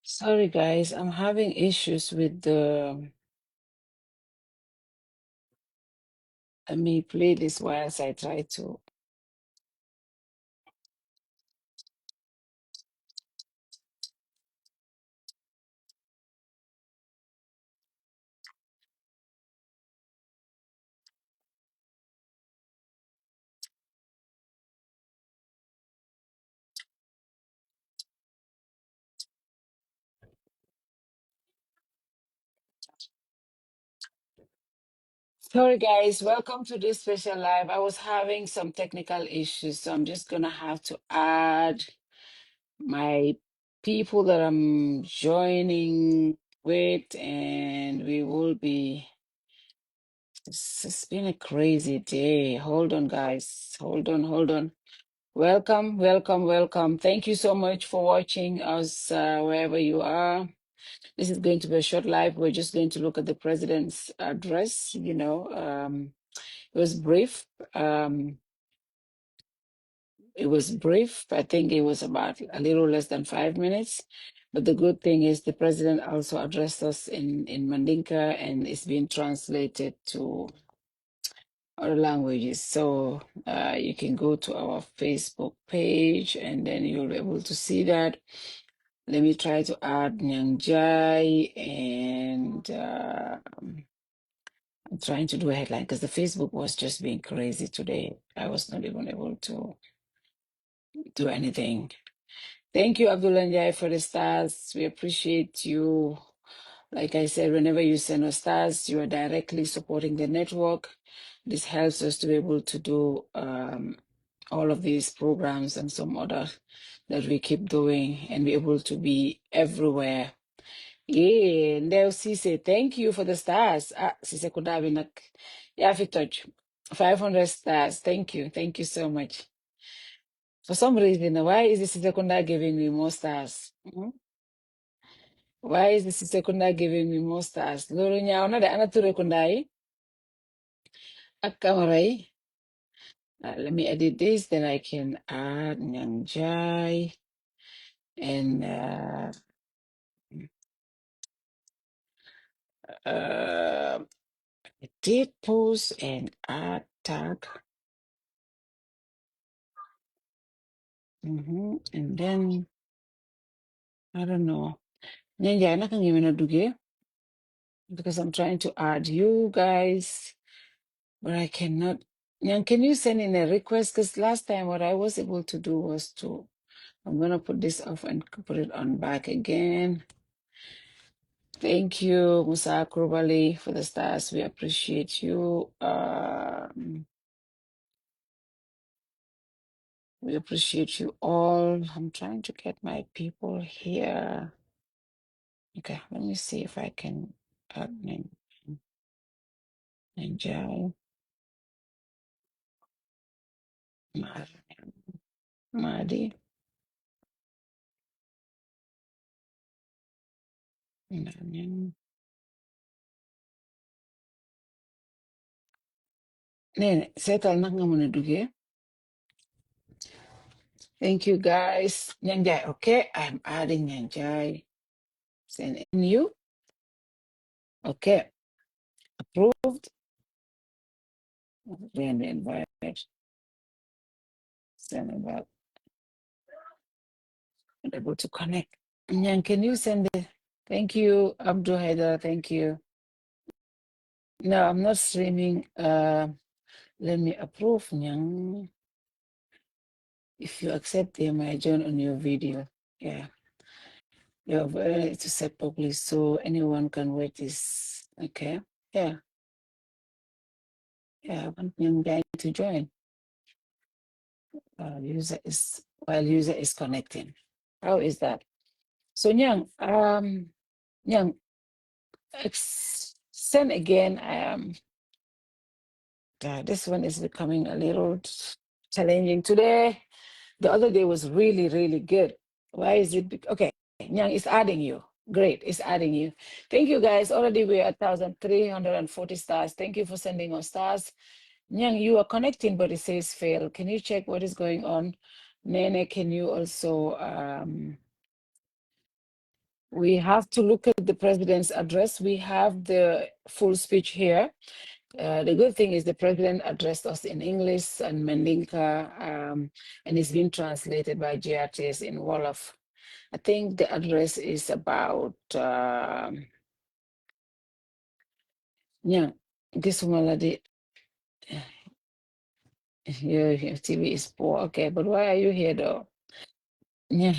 Sorry, guys, I'm having issues with the. Let me play this whilst I try to. Sorry, guys, welcome to this special live. I was having some technical issues, so I'm just gonna have to add my people that I'm joining with, and we will be. It's been a crazy day. Hold on, guys. Hold on, hold on. Welcome, welcome, welcome. Thank you so much for watching us wherever you are. This is going to be a short live. We're just going to look at the president's address. It was brief. Um, it was brief. I think it was about a little less than 5 minutes. But the good thing is the president also addressed us in Mandinka, and it's been translated to other languages. So you can go to our Facebook page and then you'll be able to see that. Let me try to add Nyang Njie, and I'm trying to do a headline because the Facebook was just being crazy today. I was not even able to do anything. Thank you, Abdullah Njie, for the stars. We appreciate you. Like I said, whenever you send us stars, you are directly supporting the network. This helps us to be able to do all of these programs and some other that we keep doing and be able to be everywhere. Yeah, Ndeo Cisse, thank you for the stars. Cisse Kudabi nak. Yeah, if you touch 500 stars. Thank you so much. For some reason, why is the Cisse Kunda giving me more stars? Mhm. Why is the Cisse Kunda giving me more stars? Loro nyao na da anature kundai. Akamarai. Let me edit this, then I can add Nyang Njie and date post and add tag. And then I don't know. Nyanja, I can give a duge because I'm trying to add you guys, but I cannot. Nyang, can you send in a request? Because last time what I was able to do was to. I'm gonna put this off and put it on back again. Thank you, Musa Akrobali, for the stars. We appreciate you. We appreciate you all. I'm trying to get my people here. Okay, let me see if I can add Ninja, Madi, Nene. Settle na nga muna duge. Thank you guys. Nyanjai, okay? I'm adding Nyanjai. Send in you. Okay. Approved. Then invite. Send about. Able to connect. Nyang, can you send it? Thank you, Abdul Haidar. Thank you. No, I'm not streaming. Let me approve, Nyang. If you accept them, I join on your video. Yeah. You're very to set public so anyone can watch this. Okay. Yeah. Yeah. I want Nyang guy to join. User is connecting. How is that? So Nyang, Nyang, send again. This one is becoming a little challenging today. The other day was really, really good. Why is it? Okay, Nyang is adding you. Great, it's adding you. Thank you guys. Already we're at 1,340 stars. Thank you for sending us stars. Nyang, you are connecting, but it says fail. Can you check what is going on? Neneh, can you also, we have to look at the president's address. We have the full speech here. The good thing is the president addressed us in English and Mandinka, and it's been translated by GRTS in Wolof. I think the address is about, yeah, this one, your TV is poor. Okay, but why are you here though? Yeah,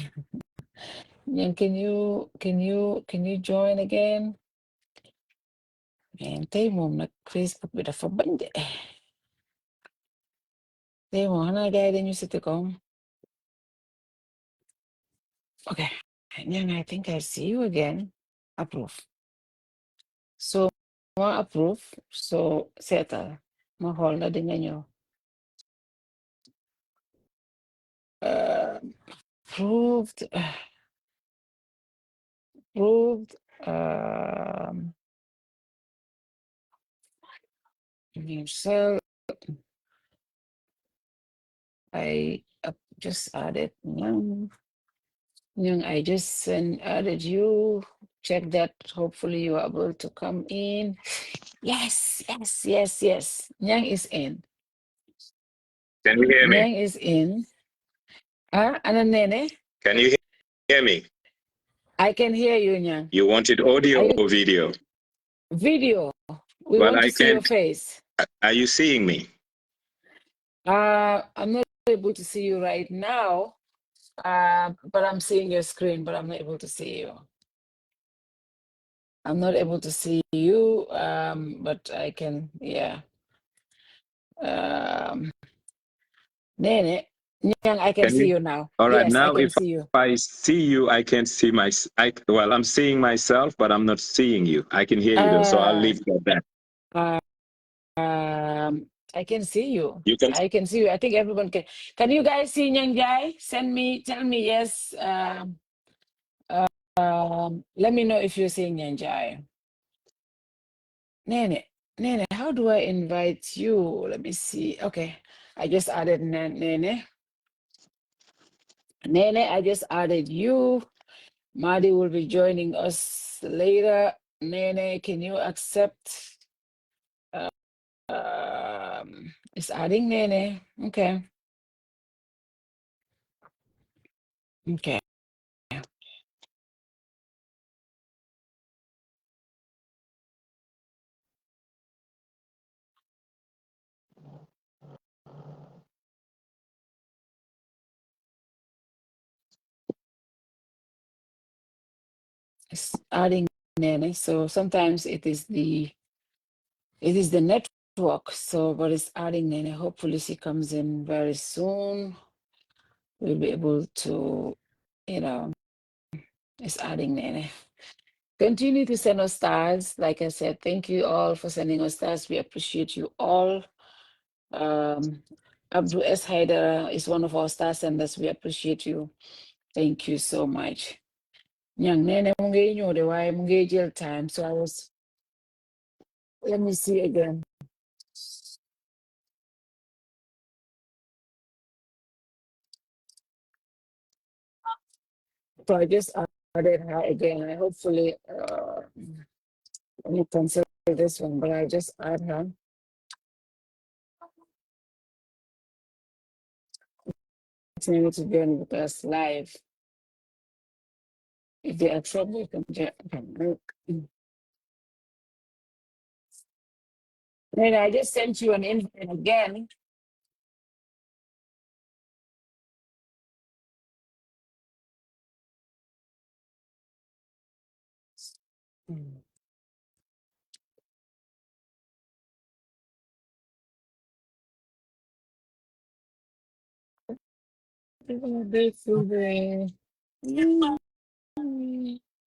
yeah, can you join again? And tey moom nag Facebook bi dafa bañ de. Tey moom xanaa gars yi dañu siti ko. Okay, Nyang, I think I see you again. Approve. So ma approve. So seetal ma xool na di nga ñëw. Approved. Approved. So I just added Nyang. Nyang, I just added you. Check that. Hopefully you are able to come in. Yes, yes, yes, yes. Nyang is in. Can you hear me? Nyang is in. Ana Neneh? Can you hear me? I can hear you, Nyang. You wanted audio or video? Video. We Well, want I to see your can't. face. Are you seeing me? I'm not able to see you right now, but I'm seeing your screen, but I'm not able to see you. I'm not able to see you, but I can, yeah. Neneh, Nyang, I can see you now. All right. Yes, I Now, can if see you. I see you, I can't see well, I'm seeing myself, but I'm not seeing you. I can hear you though, so I'll leave it at that. I can see you. You can. I can see you. I think everyone can. Can you guys see Nyang Njie? Tell me yes. Let me know if you're seeing Nyang Njie. Neneh, how do I invite you? Let me see. Okay, I just added Neneh. Neneh, I just added you. Madi will be joining us later. Neneh, can you accept? It's adding Neneh. Okay. Okay. It's adding Neneh. So sometimes it is the network. So but it's adding Neneh. Hopefully she comes in very soon. We'll be able to, it's adding Neneh. Continue to send us stars. Like I said, thank you all for sending us stars. We appreciate you all. Abdul S. Haider is one of our star senders. We appreciate you. Thank you so much. Nyang Neneh mu ngi ñëw de waaye mu ngi jël time. So let me see again. So I just added her again. I hopefully let me cancel this one, but I just add her. Continue to join with us live. If they are trouble, you can join. Then I just sent you an invite again.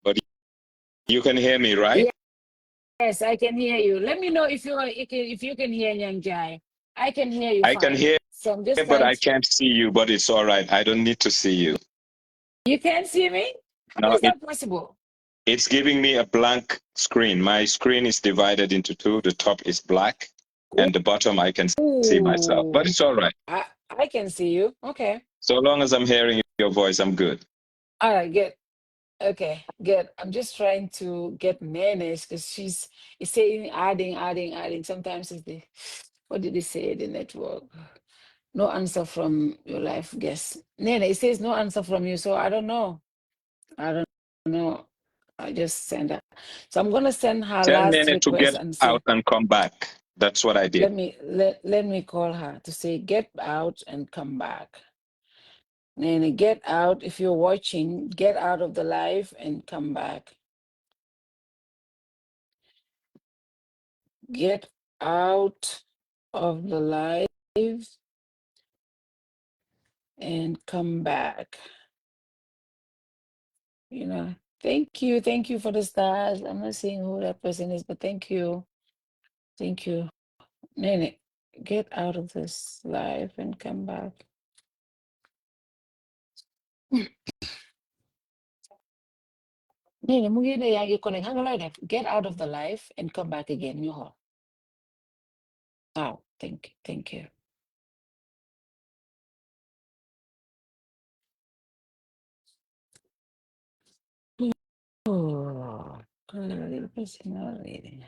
But you can hear me, right? Yes, I can hear you. Let me know if you can hear Nyang Njie. I can hear you I fine. can hear, So I'm just but trying I can't see you. But it's all right. I don't need to see you. You can't see me? How No, is that possible? it's giving me a blank screen. My screen is divided into two. The top is black, and the bottom I can see myself. But Ooh, it's all right. I can see you. Okay. So long as I'm hearing your voice, I'm good. All right, good. Okay, good. I'm just trying to get Neneh because it's saying adding. Sometimes it's the, what did it say? The network. No answer from your life guest. Neneh, it says no answer from you. So I don't know. I don't know. I just send her. So I'm gonna send her Tell last Nene to request get and out say, and come back. That's what I did. let me call her to say get out and come back. Neneh, get out. If you're watching, get out of the live and come back. Get out of the live and come back. You know, thank you. Thank you for the stars. I'm not seeing who that person is, but thank you. Thank you. Neneh, get out of this live and come back. Neneh, mu ngi ne yaa ngi connect. Xam nga looy def? Get out of the live and come back again. Ñu xool. Oh, thank you. Oh, personality.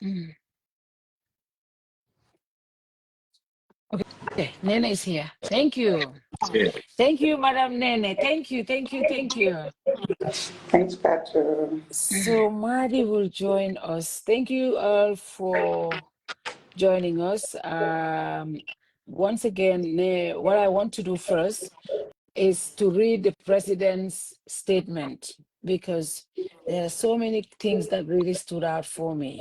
Mm. Okay, Neneh is here. Thank you. Yeah. Thank you, Madam Neneh. Thank you. Thanks, Patrick. So Madi will join us. Thank you all for joining us. Once again, what I want to do first is to read the president's statement because there are so many things that really stood out for me.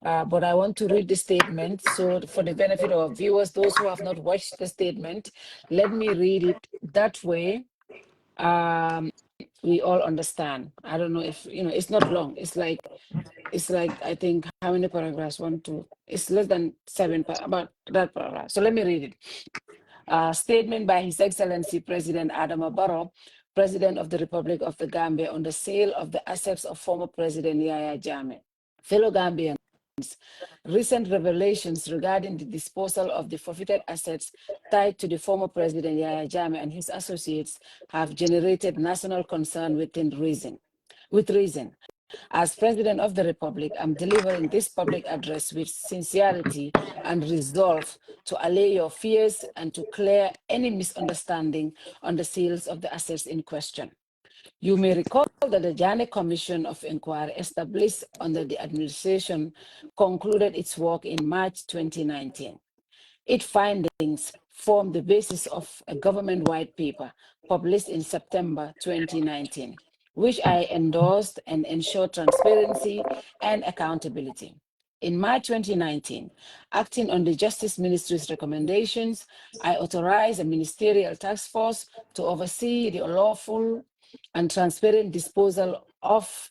But I want to read the statement. So for the benefit of viewers, those who have not watched the statement, let me read it that way. We all understand. I don't know if, it's not long. It's like, I think, how many paragraphs? One, two. It's less than seven, about that paragraph. So let me read it. Statement by His Excellency President Adama Barrow, President of the Republic of the Gambia, on the sale of the assets of former President Yahya Jammeh. Fellow Gambians, recent revelations regarding the disposal of the forfeited assets tied to the former President Yahya Jammeh and his associates have generated national concern with reason. As President of the Republic, I'm delivering this public address with sincerity and resolve to allay your fears and to clear any misunderstanding on the sales of the assets in question. You may recall that the Janneh Commission of Inquiry established under the administration concluded its work in March 2019. Its findings formed the basis of a government-wide paper published in September 2019, which I endorsed and ensured transparency and accountability. In March 2019, acting on the Justice Ministry's recommendations, I authorized a ministerial task force to oversee the lawful and transparent disposal of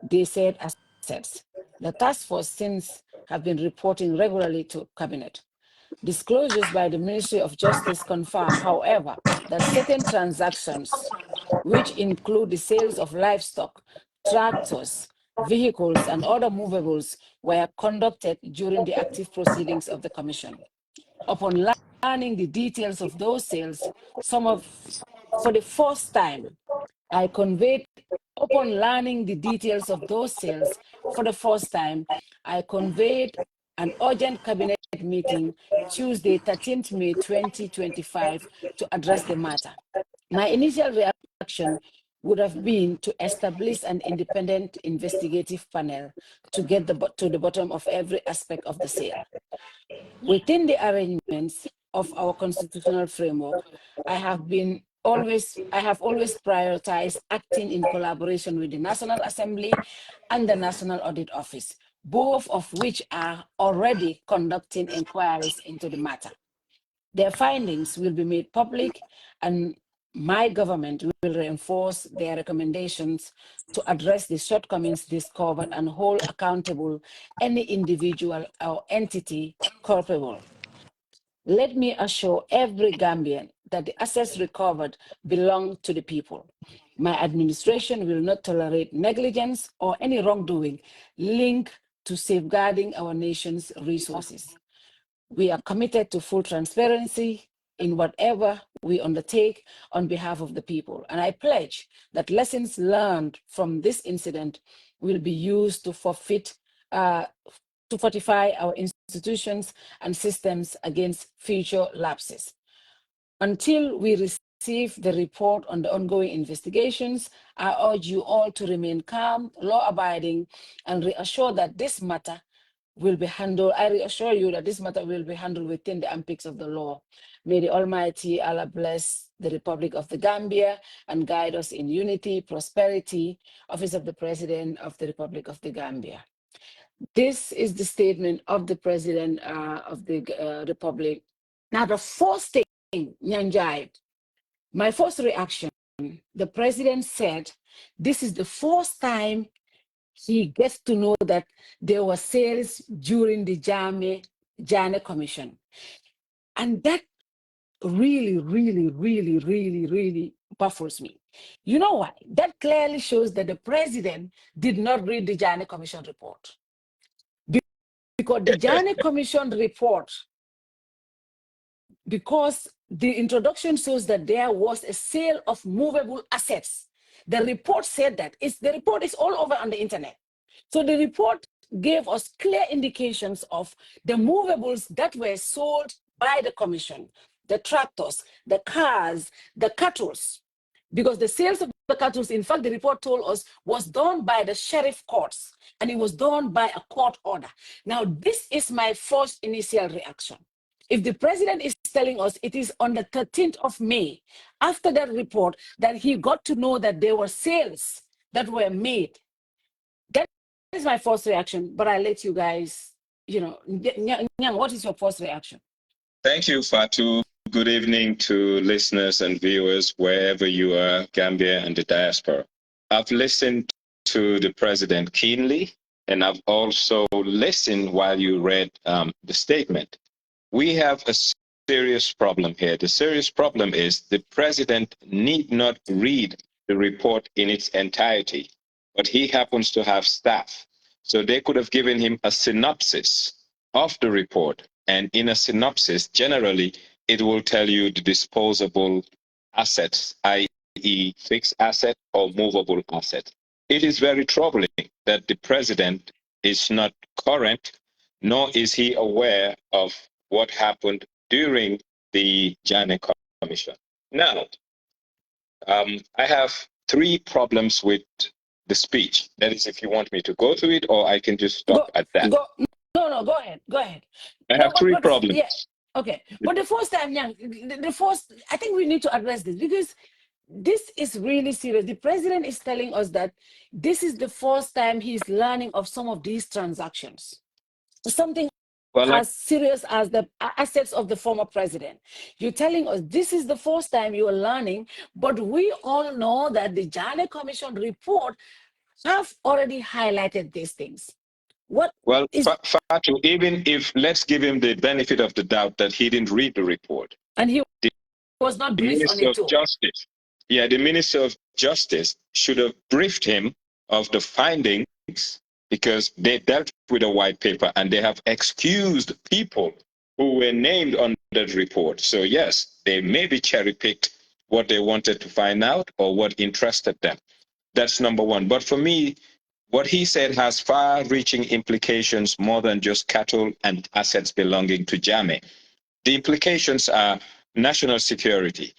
the said assets. The task force since have been reporting regularly to Cabinet. Disclosures by the Ministry of Justice confirm, however, that certain transactions, which include the sales of livestock, tractors, vehicles, and other movables, were conducted during the active proceedings of the Commission. Upon learning the details of those sales, for the first time, I conveyed, upon learning the details of those sales for the first time, I conveyed an urgent cabinet meeting Tuesday, 13th May 2025 to address the matter. My initial reaction would have been to establish an independent investigative panel to get to the bottom of every aspect of the sale. Within the arrangements of our constitutional framework, I have always prioritized acting in collaboration with the National Assembly and the National Audit Office, both of which are already conducting inquiries into the matter. Their findings will be made public and my government will reinforce their recommendations to address the shortcomings discovered and hold accountable any individual or entity culpable. Let me assure every Gambian that the assets recovered belong to the people. My administration will not tolerate negligence or any wrongdoing linked to safeguarding our nation's resources. We are committed to full transparency in whatever we undertake on behalf of the people. And I pledge that lessons learned from this incident will be used to fortify our institutions and systems against future lapses. Until we receive the report on the ongoing investigations, I urge you all to remain calm, law-abiding, and reassure that this matter will be handled. I reassure you that this matter will be handled within the ambits of the law. May the Almighty Allah bless the Republic of the Gambia and guide us in unity, prosperity. Office of the President of the Republic of the Gambia. This is the statement of the President of the Republic. Now, the first thing, Nyang Njie, my first reaction, the President said, this is the first time he gets to know that there were sales during the Janneh Commission. And that really, really, really, really, really baffles me. You know why? That clearly shows that the President did not read the Janneh Commission report. Because the Janneh Commission report, because the introduction shows that there was a sale of movable assets. The report said that. The report is all over on the internet. So the report gave us clear indications of the movables that were sold by the commission, the tractors, the cars, the cattle. Because the sales of the cattle, in fact, the report told us, was done by the sheriff courts, and it was done by a court order. Now, this is my first initial reaction. If the president is telling us it is on the 13th of May, after that report, that he got to know that there were sales that were made, that is my first reaction, but I'll let you guys, Nyang, what is your first reaction? Thank you, Fatu. Good evening to listeners and viewers wherever you are, Gambia and the diaspora. I've listened to the president keenly, and I've also listened while you read the statement. We have a serious problem here. The serious problem is the president need not read the report in its entirety, but he happens to have staff. So they could have given him a synopsis of the report. And in a synopsis, generally, it will tell you the disposable assets, i.e. fixed asset or movable asset. It is very troubling that the president is not current, nor is he aware of what happened during the Janneh Commission. Now, I have three problems with the speech. That is, if you want me to go through it, or I can just stop at that. No, go ahead. Go ahead. I have three problems. Yeah, okay. But the first time, I think we need to address this, because this is really serious. The president is telling us that this is the first time he's learning of some of these transactions. Something as serious as the assets of the former president. You're telling us this is the first time you are learning, but we all know that the Janneh Commission report have already highlighted these things. Fatu, even if, let's give him the benefit of the doubt that he didn't read the report. And he was not briefed on it too. Justice. Yeah, the Minister of Justice should have briefed him of the findings, because they dealt with a white paper and they have excused people who were named on that report. So yes, they maybe cherry-picked what they wanted to find out or what interested them. That's number one. But for me, what he said has far-reaching implications more than just cattle and assets belonging to Janneh. The implications are national security.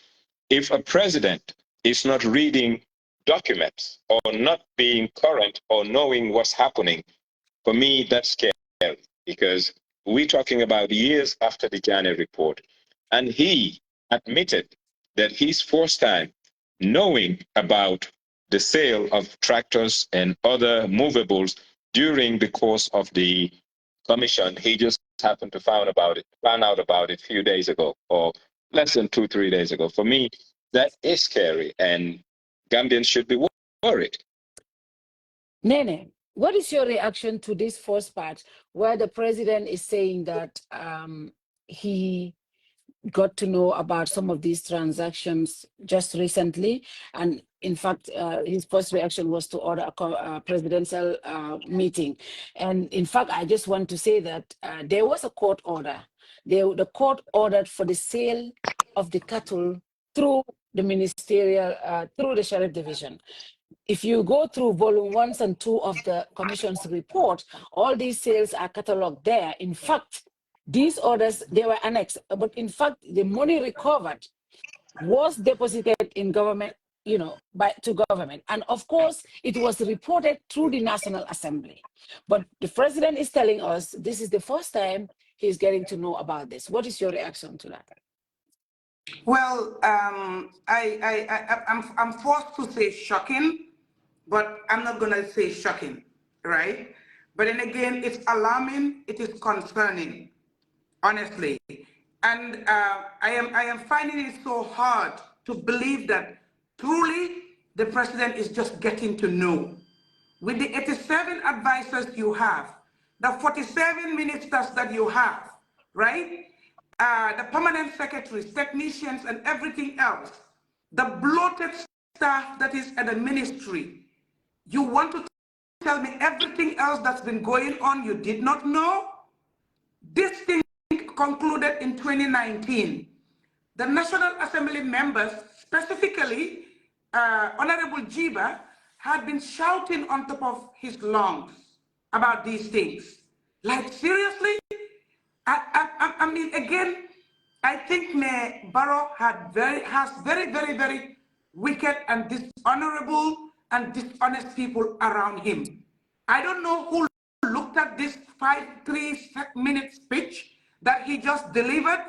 If a president is not reading documents or not being current or knowing what's happening, for me, that's scary, because we're talking about years after the Janneh report. And he admitted that his first time knowing about the sale of tractors and other movables during the course of the commission, he just happened to found out about it a few days ago, or less than 2-3 days ago. For me, That is scary, and Gambians should be worried. Nene, what is your reaction to this first part where the president is saying that he got to know about some of these transactions just recently, and in fact his first reaction was to order a presidential meeting? And in fact, I just want to say that there was a court order. The court ordered for the sale of the cattle through the ministerial, through the sheriff division. If you go through volume 1 and 2 of the commission's report, all these sales are catalogued there. In fact, these orders, they were annexed, but in fact, the money recovered was deposited in government, to government. And of course, it was reported through the National Assembly. But the president is telling us this is the first time he's getting to know about this. What is your reaction to that? Well, I'm forced to say shocking, but I'm not going to say shocking, right? But then again, it's alarming, it is concerning, honestly. And I am finding it so hard to believe that truly the president is just getting to know. With the 87 advisors you have, the 47 ministers that you have, right? The permanent secretaries, technicians, and everything else, the bloated staff that is at the ministry. You want to tell me everything else that's been going on you did not know? This thing concluded in 2019. The National Assembly members, specifically Honorable Jiba, had been shouting on top of his lungs about these things. Like, seriously? I mean, again, I think Mayor Barrow has very wicked and dishonorable and dishonest people around him. I don't know who looked at this 3-minute speech that he just delivered.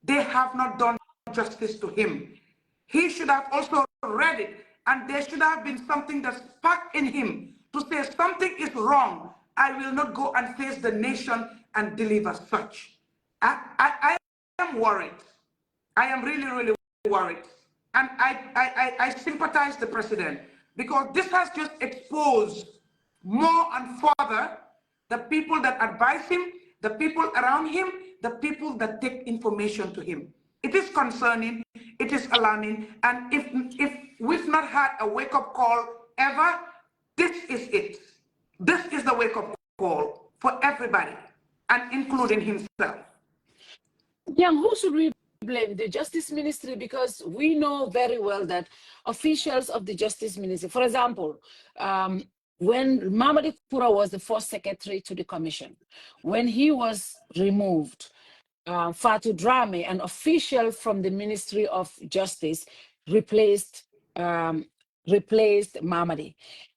They have not done justice to him. He should have also read it, and there should have been something that sparked in him to say something is wrong. I will not go and face the nation and deliver such. I am worried. I am really worried. And I sympathize the president, because this has just exposed more and further the people that advise him, the people around him, the people that take information to him. It is concerning, it is alarming, and if we've not had a wake-up call ever, this is it. This is the wake-up call for everybody, and including himself. Yeah, who should we blame? The Justice Ministry? Because we know very well that officials of the Justice Ministry, for example, when Mamadi Kura was the first secretary to the commission, when he was removed, Fatou Drame, an official from the Ministry of Justice, replaced Mamadi.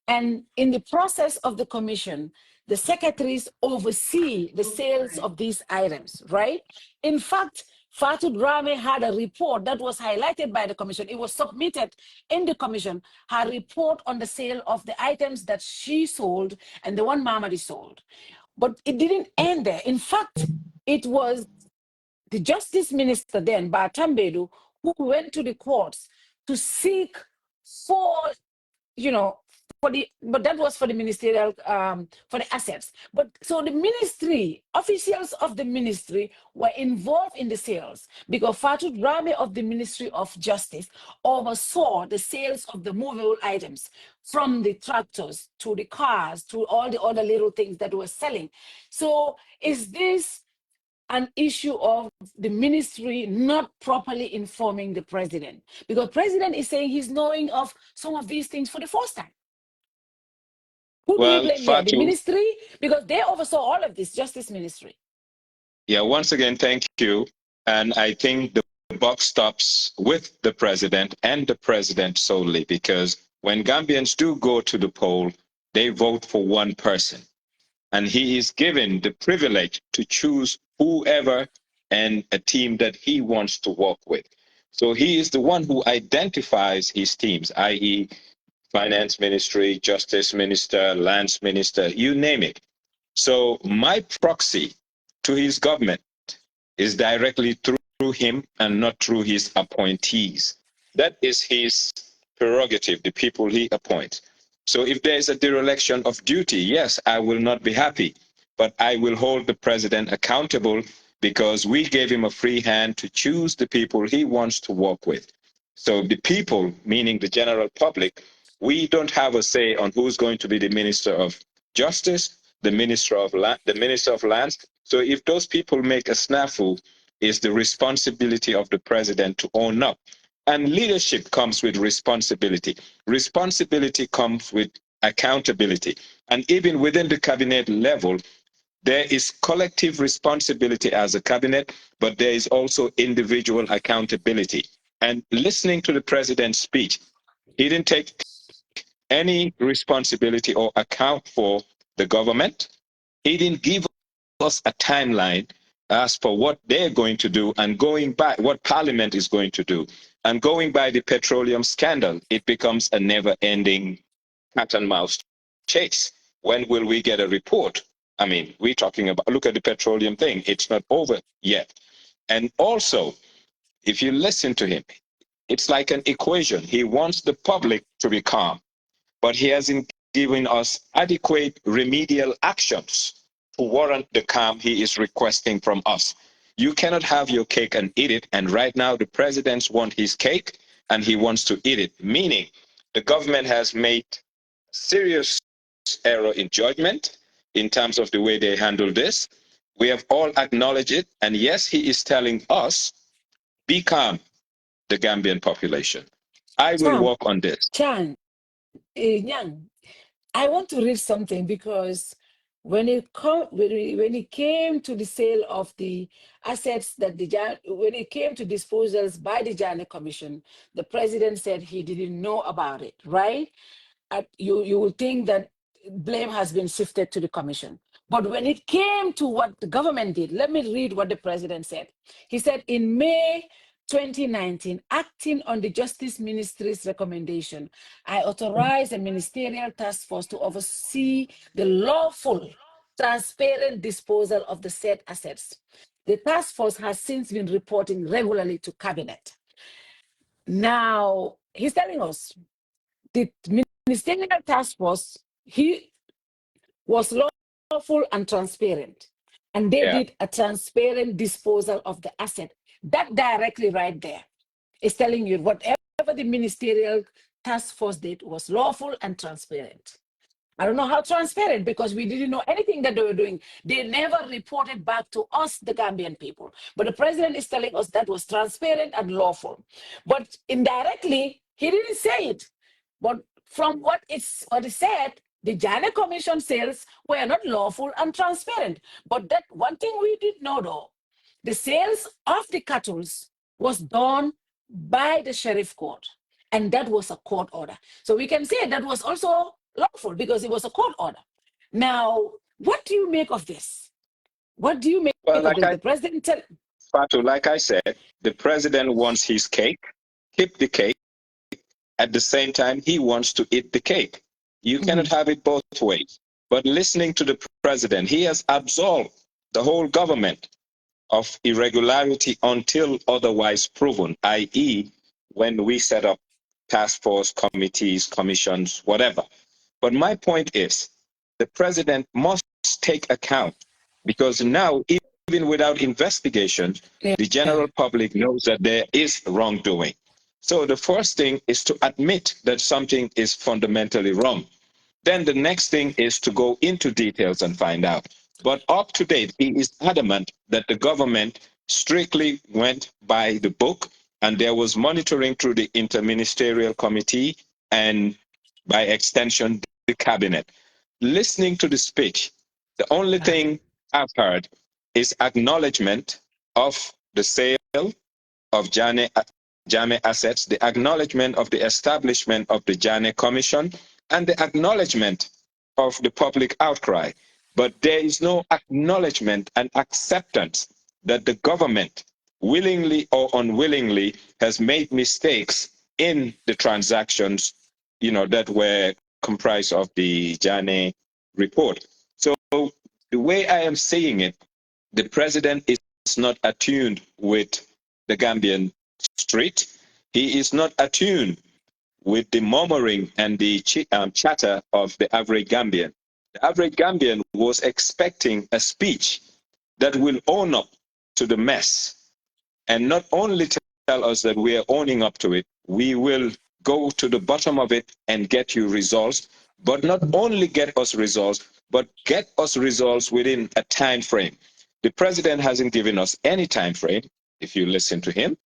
And in the process of the commission, the secretaries oversee the sales of these items, right? In fact, Fatou Drame had a report that was highlighted by the commission. It was submitted in the commission, her report on the sale of the items that she sold and the one Mamadi sold. But it didn't end there. In fact, it was the Justice Minister then, Batambedu, who went to the courts to seek for, but that was for the ministerial, for the assets. But so the ministry, officials of the ministry were involved in the sales, because Fatou Drame of the Ministry of Justice oversaw the sales of the movable items, from the tractors to the cars to all the other little things that were selling. So is this an issue of the ministry not properly informing the president? Because the president is saying he's knowing of some of these things for the first time. Who do we blame here? The ministry? Because they oversaw all of this, Justice Ministry. Yeah, once again, thank you. And I think the buck stops with the president and the president solely, because when Gambians do go to the poll, they vote for one person. And he is given the privilege to choose whoever and a team that he wants to work with. So he is the one who identifies his teams, i.e., Finance Ministry, Justice Minister, Lands Minister, you name it. So my proxy to his government is directly through him and not through his appointees. That is his prerogative, the people he appoints. So if there is a dereliction of duty, yes, I will not be happy, but I will hold the president accountable because we gave him a free hand to choose the people he wants to work with. So the people, meaning the general public, we don't have a say on who's going to be the minister of justice, the minister of lands. So if those people make a snafu, it's the responsibility of the president to own up. And leadership comes with responsibility. Responsibility comes with accountability. And even within the cabinet level, there is collective responsibility as a cabinet, but there is also individual accountability. And listening to the president's speech, he didn't take any responsibility or account for the government. He didn't give us a timeline as for what they're going to do and going by what Parliament is going to do. And going by the petroleum scandal, it becomes a never ending cat and mouse chase. When will we get a report? I mean, we're talking about, look at the petroleum thing, it's not over yet. And also, if you listen to him, it's like an equation. He wants the public to be calm, but he hasn't given us adequate remedial actions to warrant the calm he is requesting from us. You cannot have your cake and eat it. And right now, the president wants his cake and he wants to eat it, meaning the government has made serious error in judgment in terms of the way they handle this. We have all acknowledged it. And yes, he is telling us, be calm, the Gambian population. I will Chan, work on this. Chan, Nyang, I want to read something because when it came to the sale of the assets that when it came to disposals by the Janneh Commission, the president said he didn't know about it, right? You will think that blame has been shifted to the commission. But when it came to what the government did, let me read what the president said. He said, in May 2019, acting on the Justice Ministry's recommendation, I authorized a ministerial task force to oversee the lawful, transparent disposal of the said assets. The task force has since been reporting regularly to cabinet. Now, he's telling us the ministerial task force, he was lawful and transparent. And they Yeah. did a transparent disposal of the asset. That directly right there is telling you whatever the ministerial task force did was lawful and transparent. I don't know how transparent, because we didn't know anything that they were doing. They never reported back to us, the Gambian people. But the president is telling us that was transparent and lawful. But indirectly, he didn't say it. But from what is said, the Janneh Commission sales were not lawful and transparent. But that one thing we did know, though, the sales of the cattle was done by the sheriff court, and that was a court order. So we can say that was also lawful because it was a court order. Now, what do you make of this? What do you make Well, of this? The president tell Fatu, like I said, the president wants his cake, keep the cake. At the same time, he wants to eat the cake. You cannot have it both ways. But listening to the president, he has absolved the whole government of irregularity until otherwise proven, i.e., when we set up task force, committees, commissions, whatever. But my point is, the president must take account, because now, even without investigation, the general public knows that there is wrongdoing. So the first thing is to admit that something is fundamentally wrong. Then the next thing is to go into details and find out. But up to date, he is adamant that the government strictly went by the book, and there was monitoring through the interministerial committee and by extension, the cabinet. Listening to the speech, the only thing I've heard is acknowledgement of the sale of Janneh assets, the acknowledgement of the establishment of the Janneh Commission, and the acknowledgement of the public outcry. But there is no acknowledgement and acceptance that the government, willingly or unwillingly, has made mistakes in the transactions, that were comprised of the Janneh report. So the way I am seeing it, the president is not attuned with the Gambian street. He is not attuned with the murmuring and the chatter of the average Gambian. The average Gambian was expecting a speech that will own up to the mess and not only tell us that we are owning up to it, we will go to the bottom of it and get you results, but not only get us results, but get us results within a time frame. The president hasn't given us any time frame, if you listen to him.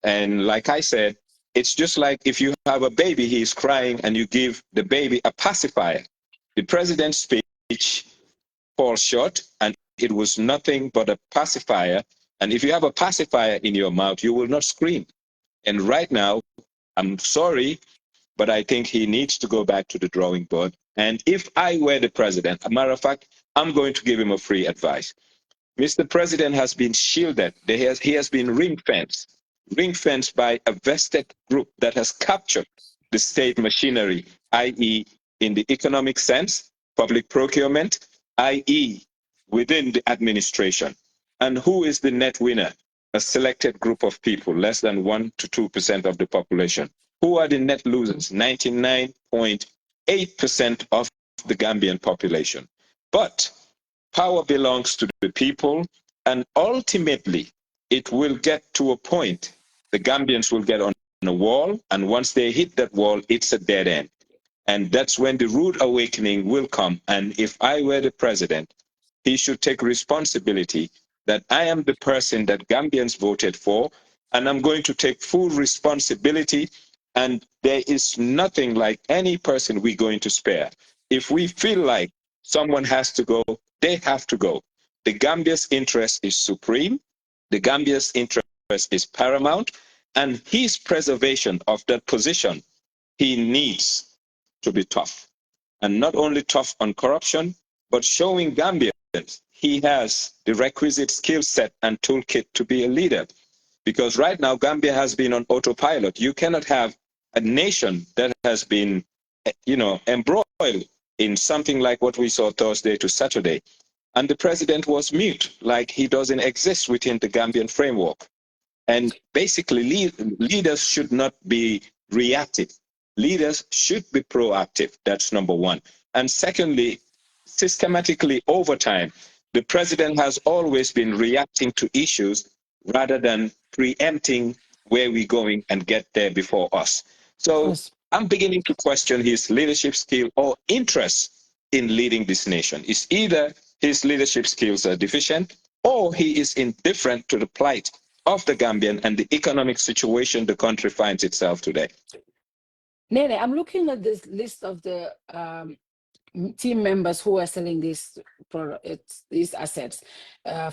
And like I said, it's just like if you have a baby, he's crying, and you give the baby a pacifier. The president's speech falls short, and it was nothing but a pacifier. And if you have a pacifier in your mouth, you will not scream. And right now, I'm sorry, but I think he needs to go back to the drawing board. And if I were the president, a matter of fact, I'm going to give him a free advice. Mr. President has been shielded. He has been ring-fenced by a vested group that has captured the state machinery, i.e., in the economic sense, public procurement, i.e., within the administration. And who is the net winner? A selected group of people, less than 1 to 2% of the population. Who are the net losers? 99.8% of the Gambian population. But power belongs to the people, and ultimately, it will get to a point. The Gambians will get on a wall, and once they hit that wall, it's a dead end. And that's when the rude awakening will come. And if I were the president, he should take responsibility that I am the person that Gambians voted for, and I'm going to take full responsibility. And there is nothing like any person we're going to spare. If we feel like someone has to go, they have to go. The Gambia's interest is supreme. The Gambia's interest is paramount. And his preservation of that position, he needs to be tough. And not only tough on corruption, but showing Gambians he has the requisite skill set and toolkit to be a leader. Because right now, Gambia has been on autopilot. You cannot have a nation that has been, embroiled in something like what we saw Thursday to Saturday. And the president was mute, like he doesn't exist within the Gambian framework. And basically, leaders should not be reactive. Leaders should be proactive. That's number one. And secondly, systematically over time, the president has always been reacting to issues rather than preempting where we're going and get there before us. So I'm beginning to question his leadership skill or interest in leading this nation. It's either his leadership skills are deficient or he is indifferent to the plight of the Gambian and the economic situation the country finds itself today. Nene, I'm looking at this list of the team members who are selling these assets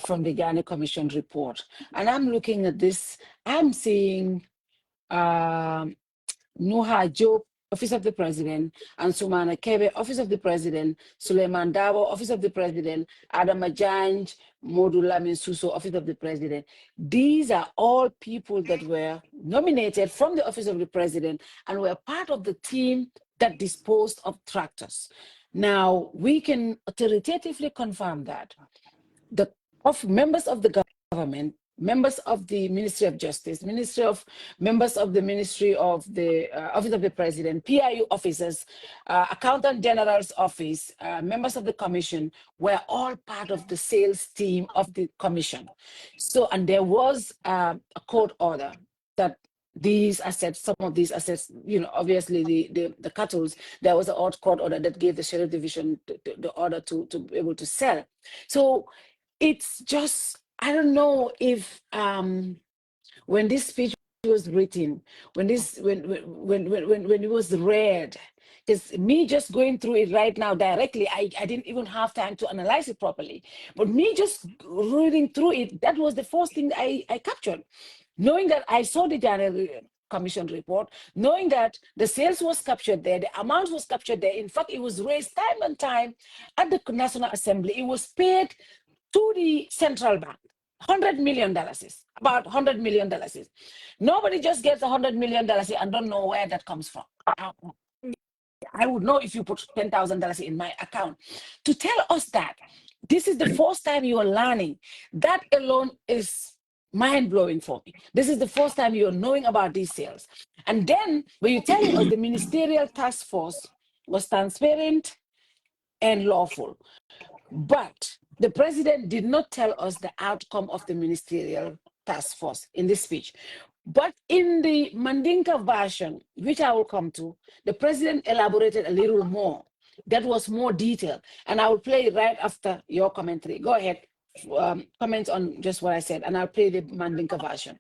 from the Janneh Commission report. And I'm looking at this, I'm seeing Nuha Job, Office of the President, and Sumana Kebe, Office of the President, Suleiman Dabo, Office of the President, Adam Ajanj, Modu Lamin Suso, Office of the President. These are all people that were nominated from the Office of the President and were part of the team that disposed of tractors. Now, we can authoritatively confirm that the members of the government, members of the Ministry of Justice, members of the Ministry of the Office of the President, PIU officers, Accountant General's office, members of the commission were all part of the sales team of the commission. So, and there was a court order that these assets, some of these assets, obviously the cattle, there was a court order that gave the sheriff division the order to be able to sell. So it's just, I don't know if when this speech was written, when it was read, because me just going through it right now directly, I didn't even have time to analyze it properly. But me just reading through it, that was the first thing I captured. Knowing that I saw the Janneh Commission report, knowing that the sales was captured there, the amount was captured there. In fact, it was raised time and time at the National Assembly. It was paid to the central bank, $100 million, about $100 million. Nobody just gets $100 million and don't know where that comes from. I would know if you put $10,000 in my account. To tell us that this is the first time you are learning, that alone is mind-blowing for me. This is the first time you're knowing about these sales. And then when you're telling us the ministerial task force was transparent and lawful, but the president did not tell us the outcome of the ministerial task force in this speech. But in the Mandinka version, which I will come to, the president elaborated a little more. That was more detailed. And I will play it right after your commentary. Go ahead, comment on just what I said, and I'll play the Mandinka version.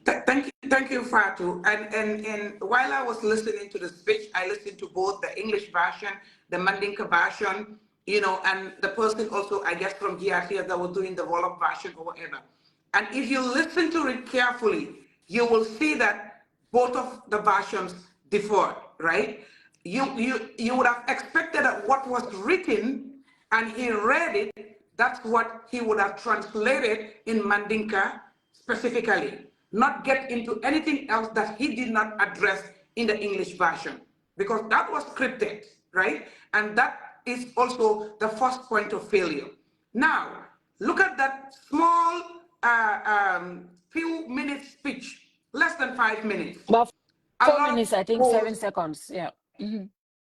Thank you, Fatu. And while I was listening to the speech, I listened to both the English version, the Mandinka version, and the person also, I guess, from GRTS that was doing the Wolof version or whatever. And if you listen to it carefully, you will see that both of the versions differ, right? You would have expected that what was written and he read it, that's what he would have translated in Mandinka specifically, not get into anything else that he did not address in the English version, because that was scripted, right? And that is also the first point of failure. Now, look at that small few minutes speech, less than 5 minutes. About 4 minutes, I think, 7 seconds, yeah.